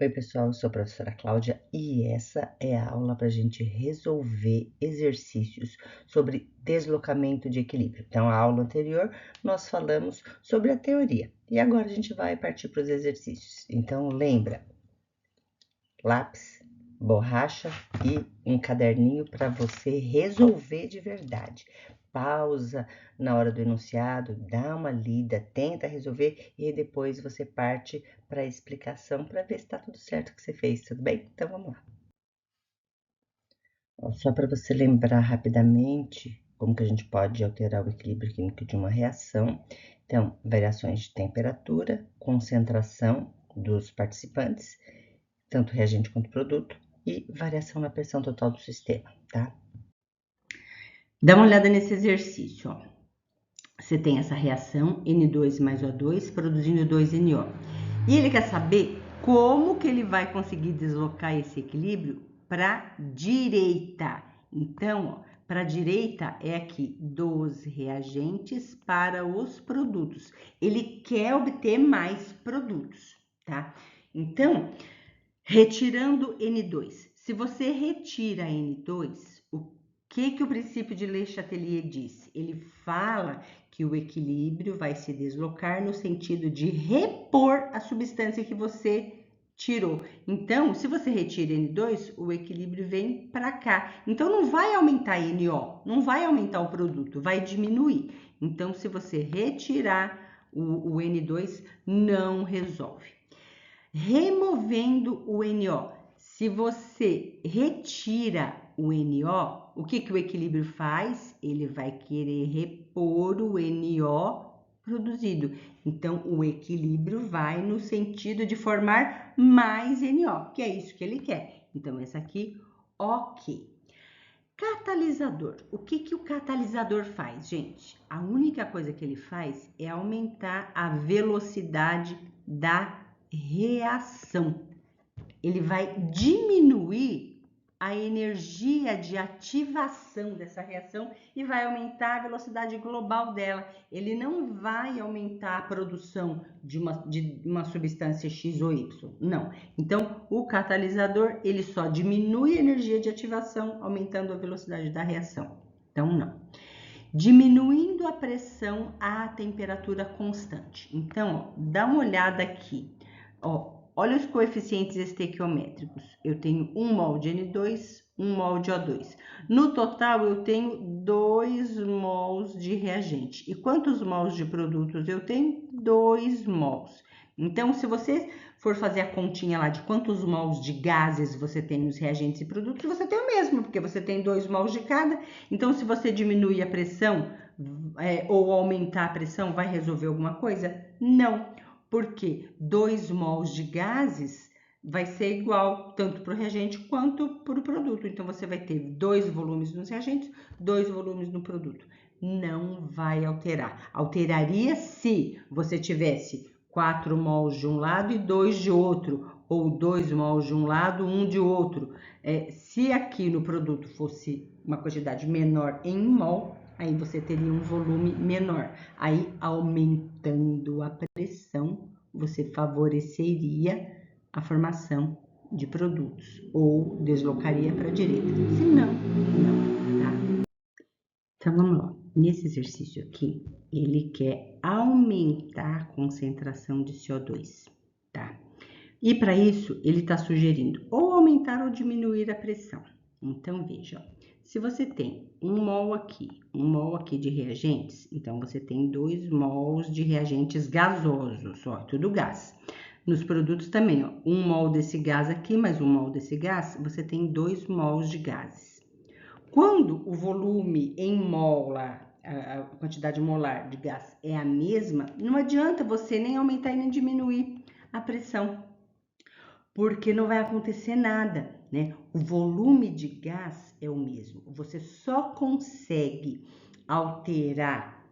Oi, pessoal, eu sou a professora Cláudia e essa é a aula para a gente resolver exercícios sobre deslocamento de equilíbrio. Então, a aula anterior nós falamos sobre a teoria e agora a gente vai partir para os exercícios. Então, lembra, lápis, borracha e um caderninho para você resolver de verdade. Pausa na hora do enunciado, dá uma lida, tenta resolver e depois você parte para a explicação para ver se está tudo certo que você fez, tudo bem? Então vamos lá. Só para você lembrar rapidamente como que a gente pode alterar o equilíbrio químico de uma reação. Então, variações de temperatura, concentração dos participantes, tanto reagente quanto produto, e variação na pressão total do sistema, tá? Dá uma olhada nesse exercício, ó. Você tem essa reação N2 mais O2 produzindo 2NO. E ele quer saber como que ele vai conseguir deslocar esse equilíbrio para a direita. Então, para a direita é aqui dos reagentes para os produtos. Ele quer obter mais produtos, tá? Então, retirando N2. Se você retira N2, o que o princípio de Le Chatelier diz? Ele fala que o equilíbrio vai se deslocar no sentido de repor a substância que você tirou. Então, se você retira N2, o equilíbrio vem para cá. Então, não vai aumentar NO, não vai aumentar o produto, vai diminuir. Então, se você retirar o N2, não resolve. Removendo o NO. Se você retira o NO, o que o equilíbrio faz? Ele vai querer repor o NO produzido. Então, o equilíbrio vai no sentido de formar mais NO, que é isso que ele quer. Então, essa aqui, ok. Catalisador. O que o catalisador faz, gente? A única coisa que ele faz é aumentar a velocidade da reação. Ele vai diminuir a energia de ativação dessa reação e vai aumentar a velocidade global dela. Ele não vai aumentar a produção de uma substância X ou Y, não. Então, o catalisador, ele só diminui a energia de ativação, aumentando a velocidade da reação. Então, não. Diminuindo a pressão à temperatura constante. Então, ó, dá uma olhada aqui. Ó, olha os coeficientes estequiométricos. Eu tenho 1 mol de N2, 1 mol de O2. No total, eu tenho 2 mols de reagente. E quantos mols de produtos eu tenho? 2 mols. Então, se você for fazer a continha lá de quantos mols de gases você tem nos reagentes e produtos, você tem o mesmo, porque você tem 2 mols de cada. Então, se você diminuir a pressão ou aumentar a pressão, vai resolver alguma coisa? Não, porque 2 mols de gases vai ser igual tanto para o reagente quanto para o produto. Então, você vai ter 2 volumes nos reagentes, 2 volumes no produto. Não vai alterar. Alteraria se você tivesse 4 mols de um lado e 2 de outro, ou 2 mols de um lado, 1 de outro. Se aqui no produto fosse uma quantidade menor em mol, aí você teria um volume menor. Aí, aumentando a pressão, você favoreceria a formação de produtos, ou deslocaria para a direita. Se não, não, tá? Então, vamos lá. Nesse exercício aqui, ele quer aumentar a concentração de CO2, tá? E para isso, ele está sugerindo ou aumentar ou diminuir a pressão. Então, veja, se você tem 1 mol aqui de reagentes, então você tem 2 mols de reagentes gasosos, ó, tudo gás. Nos produtos também, ó, 1 mol desse gás aqui, mais 1 mol desse gás, você tem 2 mols de gases. Quando o volume em mol lá, a quantidade molar de gás é a mesma, não adianta você nem aumentar e nem diminuir a pressão, porque não vai acontecer nada, né? O volume de gás é o mesmo. Você só consegue alterar,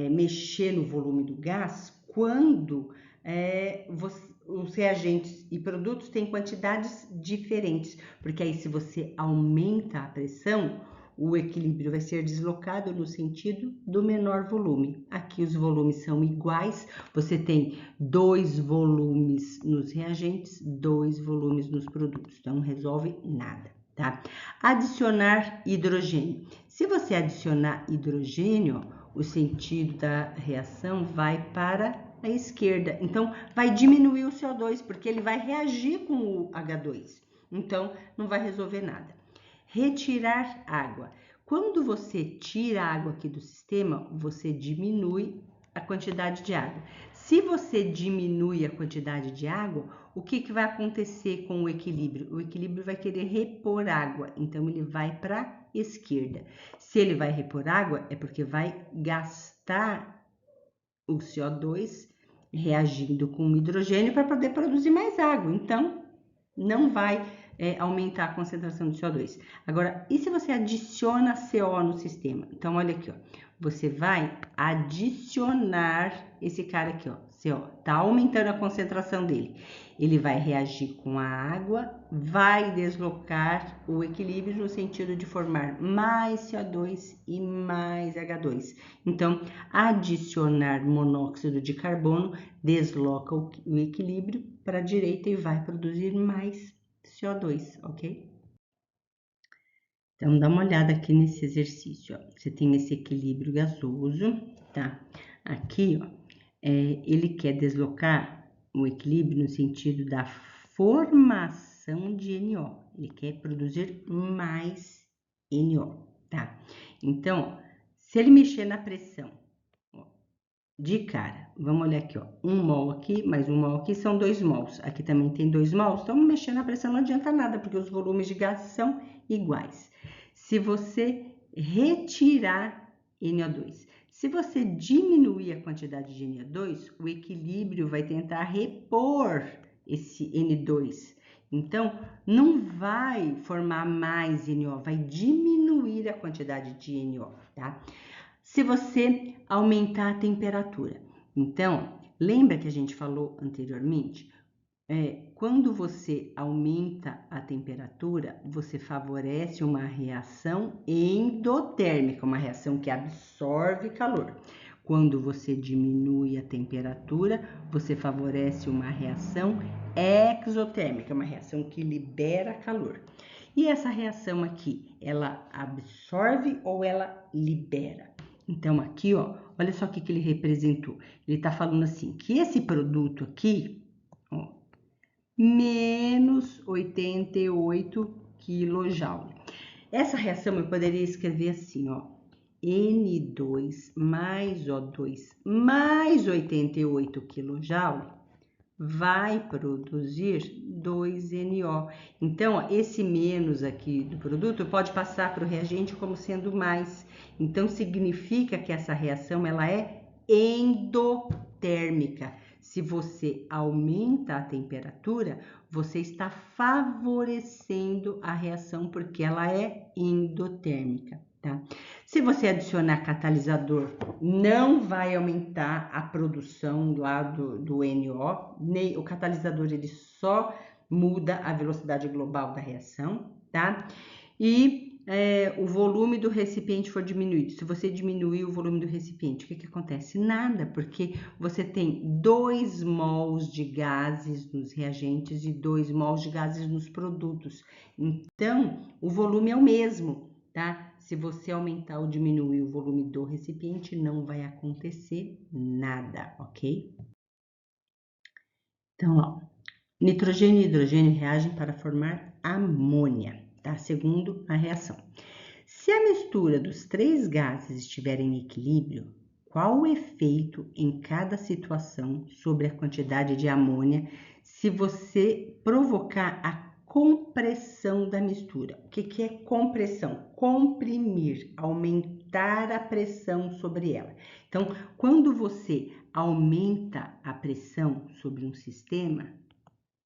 mexer no volume do gás quando os reagentes e produtos têm quantidades diferentes, porque aí se você aumenta a pressão, o equilíbrio vai ser deslocado no sentido do menor volume. Aqui os volumes são iguais, você tem 2 volumes nos reagentes, 2 volumes nos produtos, então não resolve nada, tá? Adicionar hidrogênio. Se você adicionar hidrogênio, o sentido da reação vai para a esquerda, então vai diminuir o CO2, porque ele vai reagir com o H2, então não vai resolver nada. Retirar água. Quando você tira a água aqui do sistema, você diminui a quantidade de água. Se você diminui a quantidade de água, o que vai acontecer com o equilíbrio? O equilíbrio vai querer repor água, então ele vai para a esquerda. Se ele vai repor água, é porque vai gastar o CO2 reagindo com o hidrogênio para poder produzir mais água. Então, não vai aumentar a concentração de CO2. Agora, e se você adiciona CO no sistema? Então, olha aqui, ó. Você vai adicionar esse cara aqui, ó, CO. Tá aumentando a concentração dele. Ele vai reagir com a água, vai deslocar o equilíbrio no sentido de formar mais CO2 e mais H2. Então, adicionar monóxido de carbono desloca o equilíbrio para a direita e vai produzir mais CO2, ok? Então, dá uma olhada aqui nesse exercício, ó. Você tem esse equilíbrio gasoso, tá? Aqui, ó, ele quer deslocar o equilíbrio no sentido da formação de NO. Ele quer produzir mais NO, tá? Então, ó, se ele mexer na pressão, ó, de cara, vamos olhar aqui, ó, 1 mol aqui, mais 1 mol aqui, são 2 mols. Aqui também tem 2 mols, então mexer na pressão não adianta nada, porque os volumes de gás são iguais. Se você retirar NO2, se você diminuir a quantidade de NO2, o equilíbrio vai tentar repor esse N2. Então, não vai formar mais NO, vai diminuir a quantidade de NO, tá? Se você aumentar a temperatura. Então, lembra que a gente falou anteriormente? Quando você aumenta a temperatura, você favorece uma reação endotérmica, uma reação que absorve calor. Quando você diminui a temperatura, você favorece uma reação exotérmica, uma reação que libera calor. E essa reação aqui, ela absorve ou ela libera? Então, aqui, ó, olha só o que ele representou. Ele está falando assim, que esse produto aqui, ó, menos 88 kJ. Essa reação eu poderia escrever assim, ó, N2 mais O2 mais 88 kJ vai produzir 2NO. Então, ó, esse menos aqui do produto pode passar para o reagente como sendo mais. Então, significa que essa reação ela é endotérmica. Se você aumenta a temperatura, você está favorecendo a reação porque ela é endotérmica, tá? Se você adicionar catalisador, não vai aumentar a produção lá do NO, nem o catalisador ele só muda a velocidade global da reação, tá? E o volume do recipiente for diminuído. Se você diminuir o volume do recipiente, o que acontece? Nada, porque você tem 2 mols de gases nos reagentes e 2 mols de gases nos produtos. Então, o volume é o mesmo, tá? Se você aumentar ou diminuir o volume do recipiente, não vai acontecer nada, ok? Então, ó, nitrogênio e hidrogênio reagem para formar amônia, tá? Segundo a reação. Se a mistura dos 3 gases estiver em equilíbrio, qual o efeito em cada situação sobre a quantidade de amônia se você provocar a compressão da mistura? O que é compressão? Comprimir, aumentar a pressão sobre ela. Então, quando você aumenta a pressão sobre um sistema,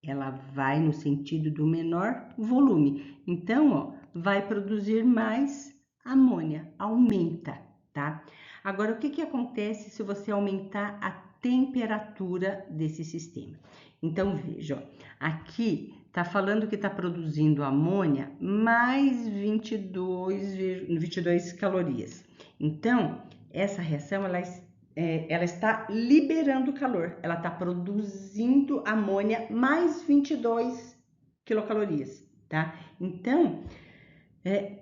ela vai no sentido do menor volume. Então, ó, vai produzir mais amônia, aumenta, tá? Agora, o que acontece se você aumentar a temperatura desse sistema? Então, veja, ó, aqui está falando que está produzindo amônia mais 22 calorias. Então, essa reação ela está liberando calor, ela está produzindo amônia mais 22 quilocalorias, tá? Então,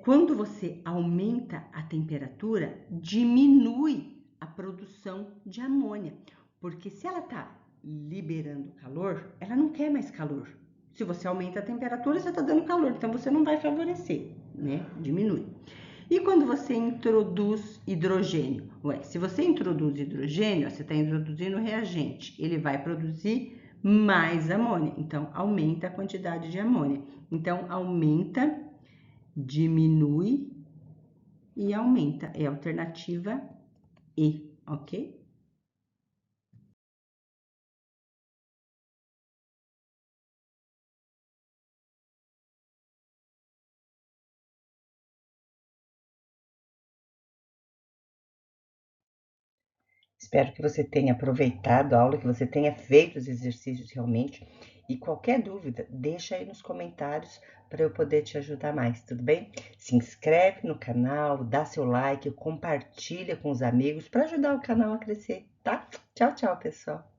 quando você aumenta a temperatura, diminui a produção de amônia, porque se ela está liberando calor, ela não quer mais calor. Se você aumenta a temperatura, você está dando calor, então você não vai favorecer, né? Diminui. E quando você introduz hidrogênio? Se você introduz hidrogênio, você está introduzindo reagente, ele vai produzir mais amônia, então aumenta a quantidade de amônia. Então aumenta, diminui e aumenta. É a alternativa E, ok? Espero que você tenha aproveitado a aula, que você tenha feito os exercícios realmente. E qualquer dúvida, deixa aí nos comentários para eu poder te ajudar mais, tudo bem? Se inscreve no canal, dá seu like, compartilha com os amigos para ajudar o canal a crescer, tá? Tchau, tchau, pessoal!